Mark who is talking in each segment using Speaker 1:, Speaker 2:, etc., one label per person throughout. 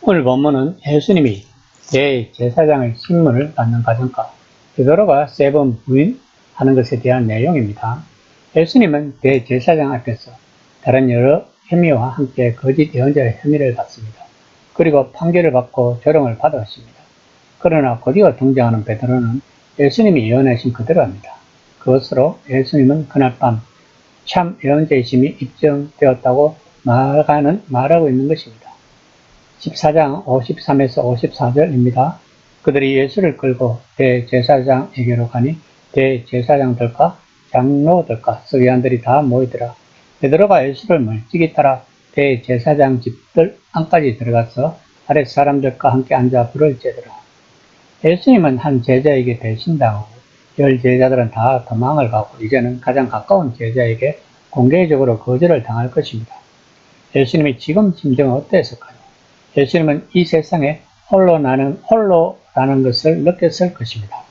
Speaker 1: 오늘 본문은 예수님이 대제사장의 신문을 받는 과정과 베드로가 세 번 부인하는 것에 대한 내용입니다. 예수님은 대제사장 앞에서 다른 여러 혐의와 함께 거짓 예언자의 혐의를 받습니다. 그리고 판결을 받고 조롱을 받았습니다. 그러나 곧이어 등장하는 베드로는 예수님이 예언하신 그대로 합니다. 그것으로 예수님은 그날 밤 참 예언자이심이 입증되었다고 말하고 있는 것입니다. 14장 53에서 54절입니다. 그들이 예수를 끌고 대제사장에게로 가니 대제사장들과 장로들과 서기관들이 다 모이더라. 베드로가 예수를 멀찍이 따라 대제사장 집들 안까지 들어가서 아랫 사람들과 함께 앉아 불을 쬐더라. 예수님은 한 제자에게 배신당하고 10 제자들은 다 도망을 가고 이제는 가장 가까운 제자에게 공개적으로 거절을 당할 것입니다. 예수님이 지금 심정은 어땠을까요? 예수님은 이 세상에 홀로라는 것을 느꼈을 것입니다.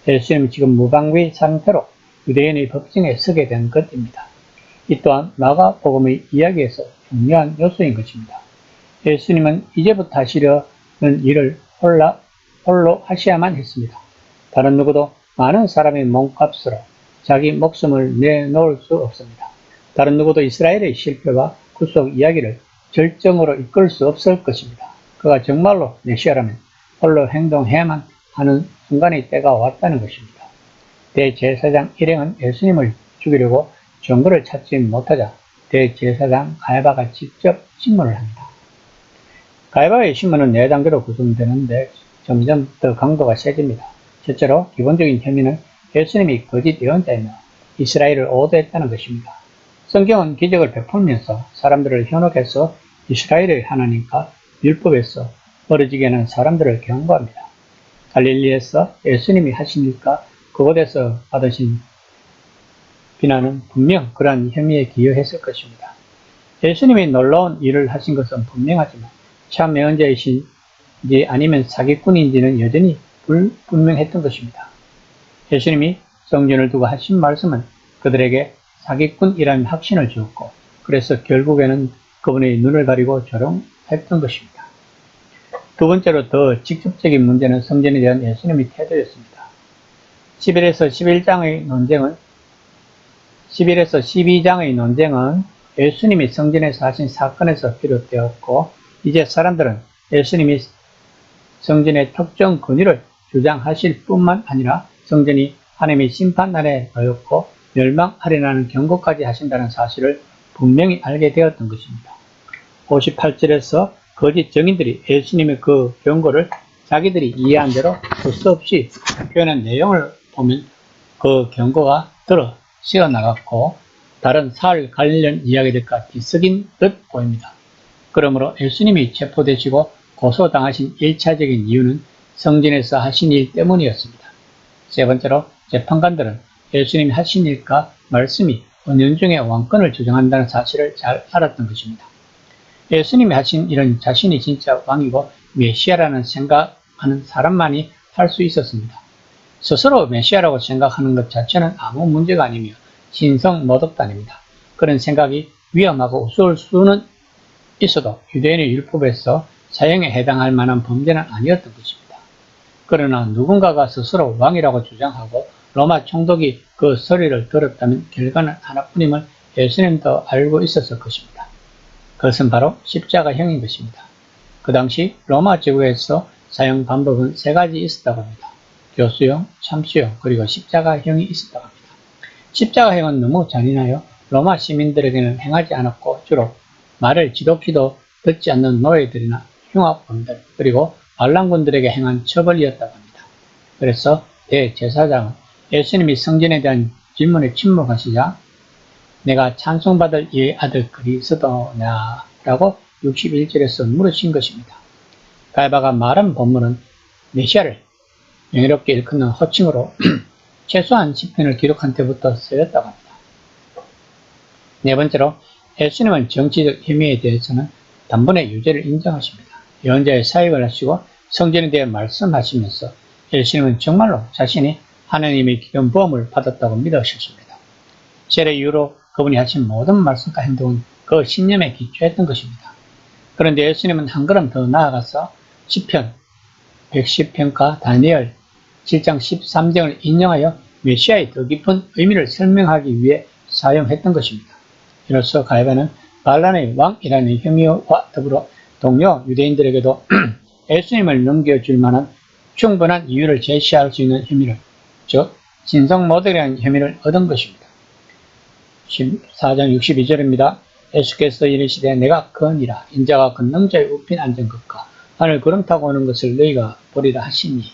Speaker 1: 예수님은 지금 무방비 상태로 유대인의 법정에 서게 된 것입니다. 이 또한 마가복음의 이야기에서 중요한 요소인 것입니다. 예수님은 이제부터 하시려는 일을 홀로 하셔야만 했습니다. 다른 누구도 많은 사람의 몸값으로 자기 목숨을 내놓을 수 없습니다. 다른 누구도 이스라엘의 실패와 구속 이야기를 절정으로 이끌 수 없을 것입니다. 그가 정말로 메시아라면 홀로 행동해야만 하는 순간의 때가 왔다는 것입니다. 대제사장 일행은 예수님을 죽이려고 증거를 찾지 못하자 대제사장 가야바가 직접 신문을 합니다. 가야바의 신문은 4단계로 구성되는데 점점 더 강도가 세집니다. 첫째로 기본적인 혐의는 예수님이 거짓 예언자이며 이스라엘을 오도했다는 것입니다. 성경은 기적을 베풀면서 사람들을 현혹해서 이스라엘의 하나님과 율법에서 멀어지게 하는 사람들을 경고합니다. 갈릴리에서 예수님이 하신 일과 그곳에서 받으신 비난은 분명 그러한 혐의에 기여했을 것입니다. 예수님이 놀라운 일을 하신 것은 분명하지만 참 예언자이신지 아니면 사기꾼인지는 여전히 불분명했던 것입니다. 예수님이 성전을 두고 하신 말씀은 그들에게 사기꾼이라는 확신을 주었고 그래서 결국에는 그분의 눈을 가리고 조롱했던 것입니다. 두 번째로 더 직접적인 문제는 성전에 대한 예수님의 태도였습니다. 11에서 12장의 논쟁은 예수님이 성전에서 하신 사건에서 비롯되었고 이제 사람들은 예수님이 성전의 특정 권위를 주장하실 뿐만 아니라 성전이 하나님의 심판 아래 놓였고 멸망하리라는 경고까지 하신다는 사실을 분명히 알게 되었던 것입니다. 58절에서 거짓 증인들이 예수님의 그 경고를 자기들이 이해한 대로 수 없이 표현한 내용을 보면 그 경고가 들어 씌어나갔고 다른 살 관련 이야기들과 뒤섞인 듯 보입니다. 그러므로 예수님이 체포되시고 고소당하신 1차적인 이유는 성전에서 하신 일 때문이었습니다. 세 번째로 재판관들은 예수님이 하신 일과 말씀이 은연중에 왕권을 주장한다는 사실을 잘 알았던 것입니다. 예수님이 하신 일은 자신이 진짜 왕이고 메시아라는 생각하는 사람만이 할 수 있었습니다. 스스로 메시아라고 생각하는 것 자체는 아무 문제가 아니며 신성모독도 아닙니다. 그런 생각이 위험하고 우스울 수는 있어도 유대인의 율법에서 사형에 해당할 만한 범죄는 아니었던 것입니다. 그러나 누군가가 스스로 왕이라고 주장하고 로마 총독이 그 소리를 들었다면 결과는 하나뿐임을 예수님도 알고 있었을 것입니다. 그것은 바로 십자가형인 것입니다. 그 당시 로마 제국에서 사형 방법은 3가지 있었다고 합니다. 교수형, 참수형, 그리고 십자가형이 있었다고 합니다. 십자가형은 너무 잔인하여 로마 시민들에게는 행하지 않았고 주로 말을 지독히도 듣지 않는 노예들이나 흉악범들 그리고 반란군들에게 행한 처벌이었다고 합니다. 그래서 대제사장은 예수님이 성전에 대한 질문에 침묵하시자 내가 찬송받을 이의 아들 그리스도냐 라고 61절에서 물으신 것입니다. 가야바가 말한 본문은 메시아를 명예롭게 일컫는 호칭으로 최소한 10편을 기록한 때부터 쓰였다고 합니다. 네 번째로 예수님은 정치적 혐의에 대해서는 단번에 유죄를 인정하십니다. 예언자의 사역을 하시고 성전에 대해 말씀하시면서 예수님은 정말로 자신이 하나님의 기름 부음을 받았다고 믿으셨습니다. 세례 이후로 그분이 하신 모든 말씀과 행동은 그 신념에 기초했던 것입니다. 그런데 예수님은 한 걸음 더 나아가서 시편 110편과 다니엘 7장 13장을 인용하여 메시아의 더 깊은 의미를 설명하기 위해 사용했던 것입니다. 이로써 갈바는 반란의 왕이라는 혐의와 더불어 동료 유대인들에게도 예수님을 넘겨줄 만한 충분한 이유를 제시할 수 있는 혐의를, 즉 진성 모독이라는 혐의를 얻은 것입니다. 14장 62절입니다. 예수께서 이르시되 내가 거니라 인자가 걷는 자의 우편 앉은 것과 하늘 구름 타고 오는 것을 너희가 보리라 하시니.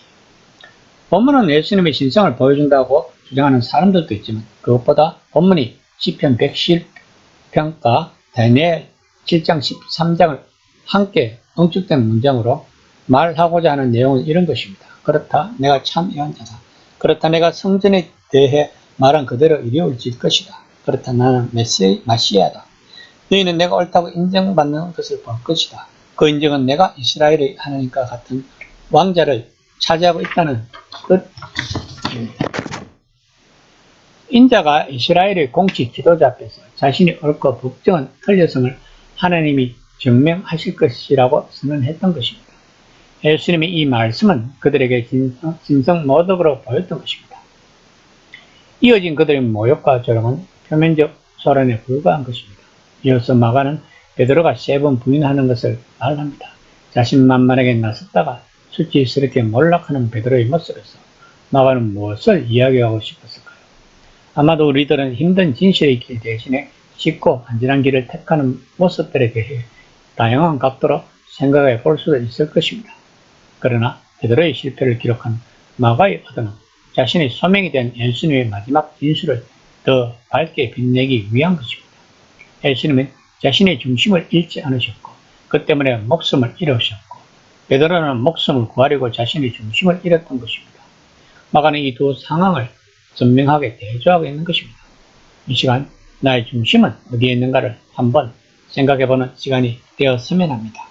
Speaker 1: 본문은 예수님의 신성을 보여준다고 주장하는 사람들도 있지만 그것보다 본문이 시편 110편과 다니엘 7장 13장을 함께 응축된 문장으로 말하고자 하는 내용은 이런 것입니다. 그렇다 내가 참 예언자다. 그렇다 내가 성전에 대해 말한 그대로 이루어질 것이다. 그렇다 나는 메시아다. 너희는 내가 옳다고 인정받는 것을 볼 것이다. 그 인정은 내가 이스라엘의 하나님과 같은 왕자를 차지하고 있다는 뜻입니다. 인자가 이스라엘의 공식 지도자 앞에서 자신이 옳고 법정한 틀렸음을 하나님이 증명하실 것이라고 선언했던 것입니다. 예수님의 이 말씀은 그들에게 진성 모독으로 보였던 것입니다. 이어진 그들의 모욕과 조롱은 표면적 소란에 불과한 것입니다. 이어서 마가는 베드로가 3번 부인하는 것을 말합니다. 자신만만하게 나섰다가 수치스럽게 몰락하는 베드로의 모습에서 마가는 무엇을 이야기하고 싶었을까요? 아마도 우리들은 힘든 진실의 길 대신에 쉽고 안전한 길을 택하는 모습들에 대해 다양한 각도로 생각해 볼 수도 있을 것입니다. 그러나 베드로의 실패를 기록한 마가의 어도는 자신의 소명에 대한 예수님의 마지막 진술을 더 밝게 빛내기 위한 것입니다. 예수님은 자신의 중심을 잃지 않으셨고 그 때문에 목숨을 잃으셨고 베드로는 목숨을 구하려고 자신의 중심을 잃었던 것입니다. 마가는 이 두 상황을 선명하게 대조하고 있는 것입니다. 이 시간 나의 중심은 어디에 있는가를 한번 생각해보는 시간이 되었으면 합니다.